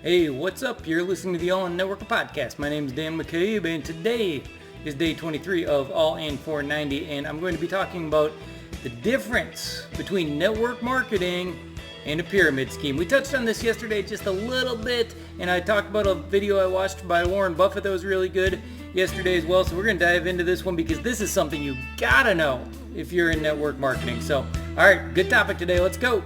Hey, what's up? You're listening to the All In Network podcast. My name is Dan McCabe, and today is day 23 of All In 490, and I'm going to be talking about the difference between network marketing and a pyramid scheme. We touched on this yesterday just a little bit, and I talked about a video I watched by Warren Buffett that was really good yesterday as well, so we're going to dive into this one because this is something you gotta know if you're in network marketing. So, all right, good topic today. Let's go.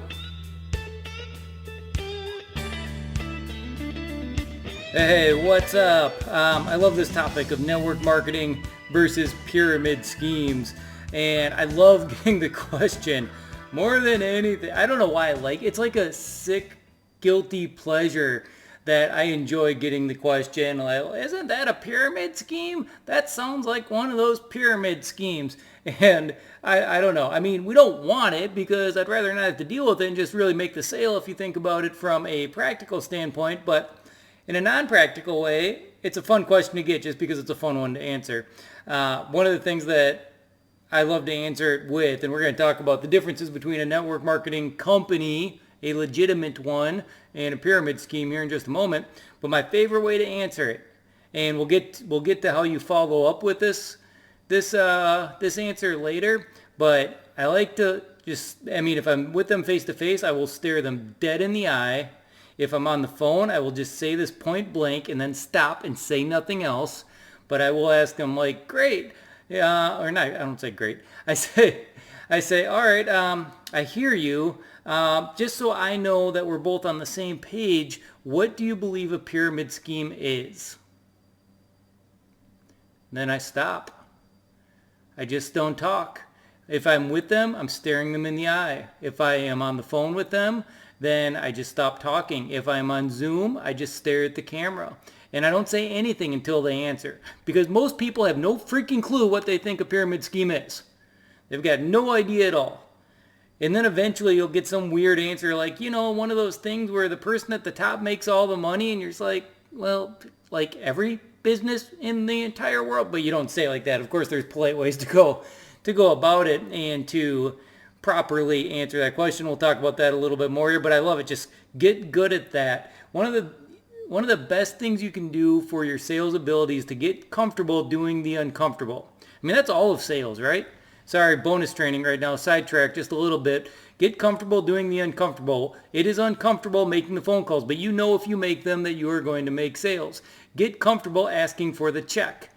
Hey, what's up? I love this topic of network marketing versus pyramid schemes. And I love getting the question more than anything. I don't know why I like it. It's like a sick, guilty pleasure that I enjoy getting the question. Like, isn't that a pyramid scheme? That sounds like one of those pyramid schemes. And I don't know. I mean, we don't want it because I'd rather not have to deal with it and just really make the sale if you think about it from a practical standpoint. But in a non-practical way, it's a fun question to get just because it's a fun one to answer. One of the things that I love to answer it with, and we're going to talk about the differences between a network marketing company, a legitimate one, and a pyramid scheme here in just a moment. But my favorite way to answer it, and we'll get to how you follow up with this answer later. But I like to if I'm with them face to face, I will stare them dead in the eye. If I'm on the phone, I will just say this point blank and then stop and say nothing else. But I will ask them like, great, or not. I don't say great. I say, all right. I hear you. Just so I know that we're both on the same page, what do you believe a pyramid scheme is? Then I stop. I just don't talk. If I'm with them, I'm staring them in the eye. If I am on the phone with them, then I just stop talking. If I'm on Zoom, I just stare at the camera. And I don't say anything until they answer. Because most people have no freaking clue what they think a pyramid scheme is. They've got no idea at all. And then eventually you'll get some weird answer like, one of those things where the person at the top makes all the money and you're just like, well, like every business in the entire world. But you don't say it like that. Of course, there's polite ways to go about it and to properly answer that question. We'll talk about that a little bit more here, but I love it. Just get good at that. One of the best things you can do for your sales ability is to get comfortable doing the uncomfortable. I mean, that's all of sales, right? Sorry, bonus training right now, sidetrack just a little bit. Get comfortable doing the uncomfortable. It is uncomfortable making the phone calls, but you know if you make them that you are going to make sales. Get comfortable asking for the check.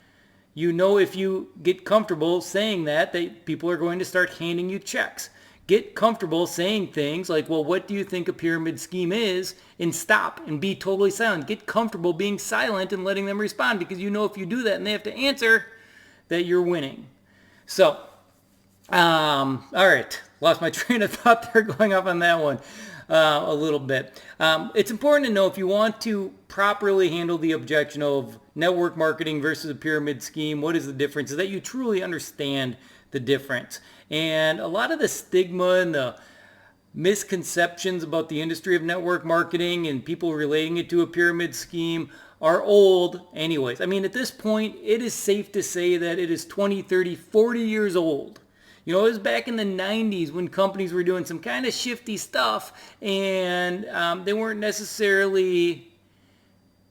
You know if you get comfortable saying that people are going to start handing you checks. Get comfortable saying things like, well, what do you think a pyramid scheme is? And stop and be totally silent. Get comfortable being silent and letting them respond because you know if you do that and they have to answer that you're winning. So, all right. Lost my train of thought there going off on that one a little bit. It's important to know if you want to properly handle the objection of network marketing versus a pyramid scheme, what is the difference, is that you truly understand the difference. And a lot of the stigma and the misconceptions about the industry of network marketing and people relating it to a pyramid scheme are old anyways. I mean, at this point, it is safe to say that it is 20, 30, 40 years old. It was back in the 90s when companies were doing some kind of shifty stuff and they weren't necessarily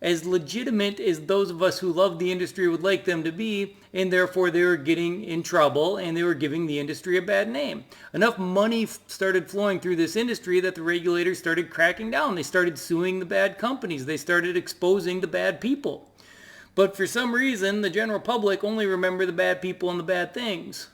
as legitimate as those of us who love the industry would like them to be, and therefore they were getting in trouble and they were giving the industry a bad name. Enough money started flowing through this industry that the regulators started cracking down. They started suing the bad companies. They started exposing the bad people. But for some reason, the general public only remember the bad people and the bad things.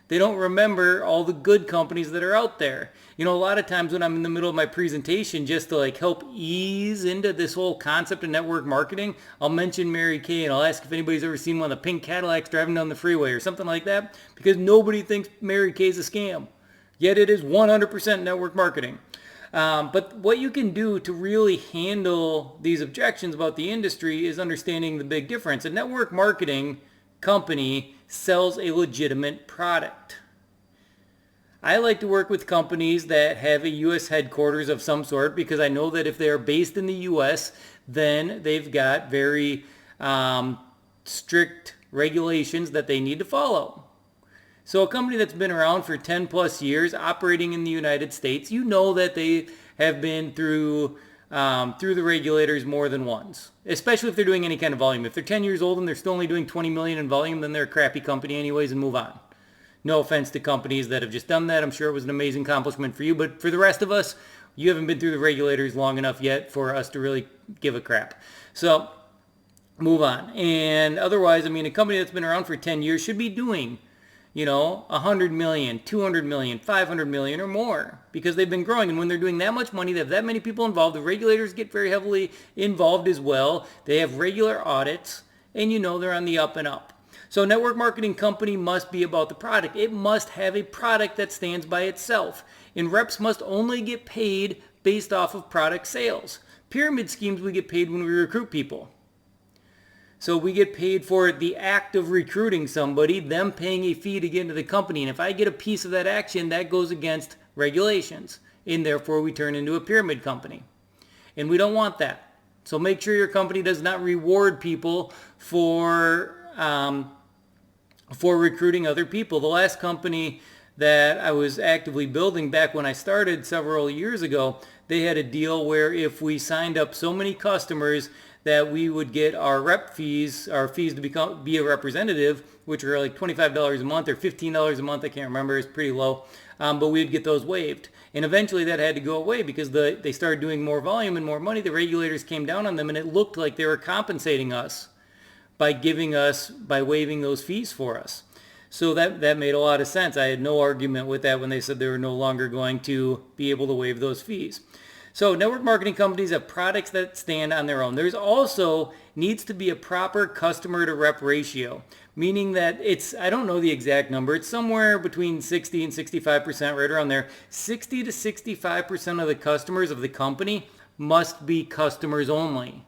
They don't remember all the good companies that are out there. A lot of times when I'm in the middle of my presentation, just to help ease into this whole concept of network marketing, I'll mention Mary Kay and I'll ask if anybody's ever seen one of the pink Cadillacs driving down the freeway or something like that, because nobody thinks Mary Kay's a scam. Yet it is 100% network marketing. But what you can do to really handle these objections about the industry is understanding the big difference. A network marketing company sells a legitimate product. I like to work with companies that have a U.S. headquarters of some sort because I know that if they are based in the U.S., then they've got very strict regulations that they need to follow. So a company that's been around for 10 plus years operating in the United States, that they have been through through the regulators more than once, especially if they're doing any kind of volume. If they're 10 years old and they're still only doing 20 million in volume, then they're a crappy company anyways and move on. No offense to companies that have just done that. I'm sure it was an amazing accomplishment for you, but for the rest of us, you haven't been through the regulators long enough yet for us to really give a crap. So move on. And otherwise, I mean, a company that's been around for 10 years should be doing, 100 million, 200 million, 500 million or more, because they've been growing. And when they're doing that much money, they have that many people involved. The regulators get very heavily involved as well. They have regular audits, and they're on the up and up. So a network marketing company must be about the product. It must have a product that stands by itself. And reps must only get paid based off of product sales. Pyramid schemes, we get paid when we recruit people. So we get paid for the act of recruiting somebody, them paying a fee to get into the company. And if I get a piece of that action, that goes against regulations. And therefore, we turn into a pyramid company. And we don't want that. So make sure your company does not reward people for recruiting other people. The last company that I was actively building back when I started several years ago, they had a deal where if we signed up so many customers that we would get our rep fees, our fees to be a representative, which are like $25 a month or $15 a month, I can't remember, it's pretty low, but we'd get those waived. And eventually that had to go away because they started doing more volume and more money. The regulators came down on them and it looked like they were compensating us by waiving those fees for us. So that made a lot of sense. I had no argument with that when they said they were no longer going to be able to waive those fees. So network marketing companies have products that stand on their own. There's also needs to be a proper customer to rep ratio, meaning that I don't know the exact number, it's somewhere between 60 and 65%, right around there. 60 to 65% of the customers of the company must be customers only,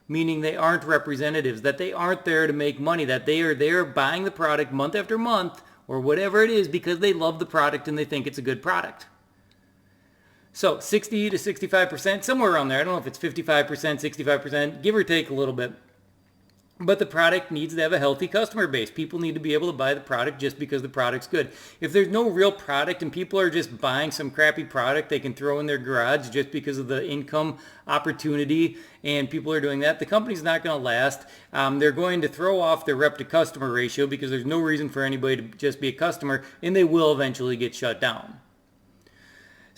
meaning they aren't representatives, that they aren't there to make money, that they are there buying the product month after month or whatever it is because they love the product and they think it's a good product. So 60 to 65%, somewhere around there. I don't know if it's 55%, 65%, give or take a little bit. But the product needs to have a healthy customer base. People need to be able to buy the product just because the product's good. If there's no real product and people are just buying some crappy product they can throw in their garage just because of the income opportunity and people are doing that, the company's not going to last. They're going to throw off their rep to customer ratio because there's no reason for anybody to just be a customer, and they will eventually get shut down.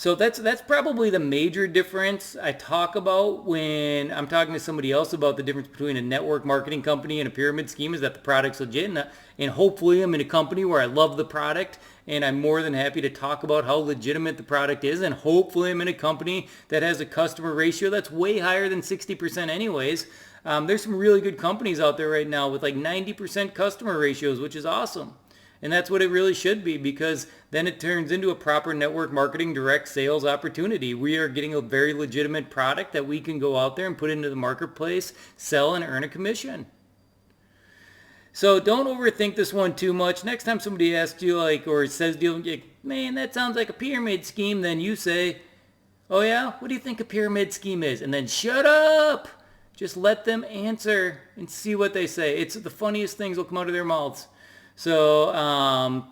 So that's probably the major difference I talk about when I'm talking to somebody else about the difference between a network marketing company and a pyramid scheme, is that the product's legit. And hopefully I'm in a company where I love the product and I'm more than happy to talk about how legitimate the product is. And hopefully I'm in a company that has a customer ratio that's way higher than 60% anyways. There's some really good companies out there right now with like 90% customer ratios, which is awesome. And that's what it really should be, because then it turns into a proper network marketing direct sales opportunity. We are getting a very legitimate product that we can go out there and put into the marketplace, sell, and earn a commission. So don't overthink this one too much. Next time somebody asks you or says to you, man, that sounds like a pyramid scheme, then you say, oh yeah, what do you think a pyramid scheme is? And then shut up. Just let them answer and see what they say. It's the funniest things will come out of their mouths. So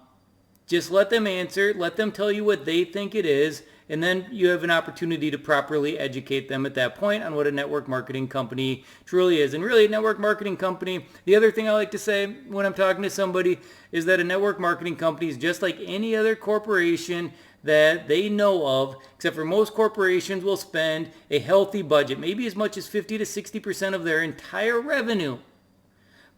just let them answer, let them tell you what they think it is, and then you have an opportunity to properly educate them at that point on what a network marketing company truly is. And really, a network marketing company, the other thing I like to say when I'm talking to somebody is that a network marketing company is just like any other corporation that they know of, except for most corporations will spend a healthy budget, maybe as much as 50 to 60% of their entire revenue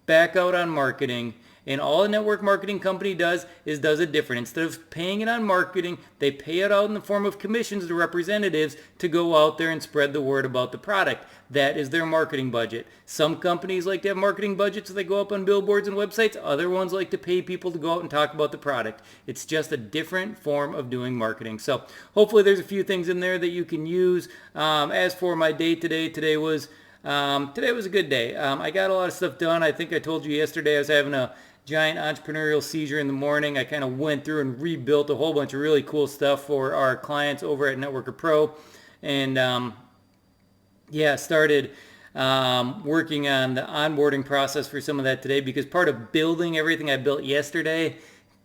back out on marketing. And all a network marketing company does it different. Instead of paying it on marketing, they pay it out in the form of commissions to representatives to go out there and spread the word about the product. That is their marketing budget. Some companies like to have marketing budgets so they go up on billboards and websites. Other ones like to pay people to go out and talk about the product. It's just a different form of doing marketing. So hopefully there's a few things in there that you can use. As for my day today was a good day. I got a lot of stuff done. I think I told you yesterday I was having a giant entrepreneurial seizure in the morning. I kind of went through and rebuilt a whole bunch of really cool stuff for our clients over at Networker Pro, and started working on the onboarding process for some of that today, because part of building everything I built yesterday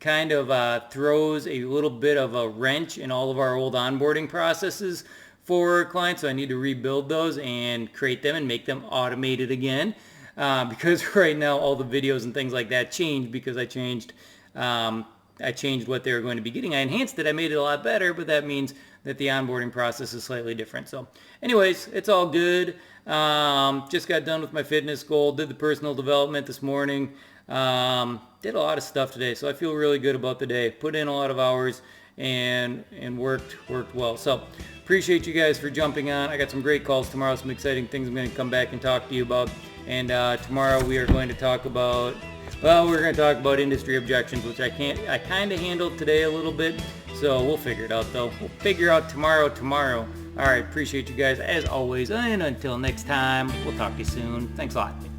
kind of throws a little bit of a wrench in all of our old onboarding processes for clients, so I need to rebuild those and create them and make them automated again. Because right now all the videos and things like that changed because I changed what they were going to be getting. I enhanced it. I made it a lot better, but that means that the onboarding process is slightly different. So anyways, it's all good. Just got done with my fitness goal, did the personal development this morning. Did a lot of stuff today, so I feel really good about the day. Put in a lot of hours and worked well. So appreciate you guys for jumping on. I got some great calls tomorrow, some exciting things I'm going to come back and talk to you about. And tomorrow we are going to talk about, we're going to talk about industry objections, which I kind of handled today a little bit. So we'll figure it out though. We'll figure out tomorrow. All right, appreciate you guys as always. And until next time, we'll talk to you soon. Thanks a lot.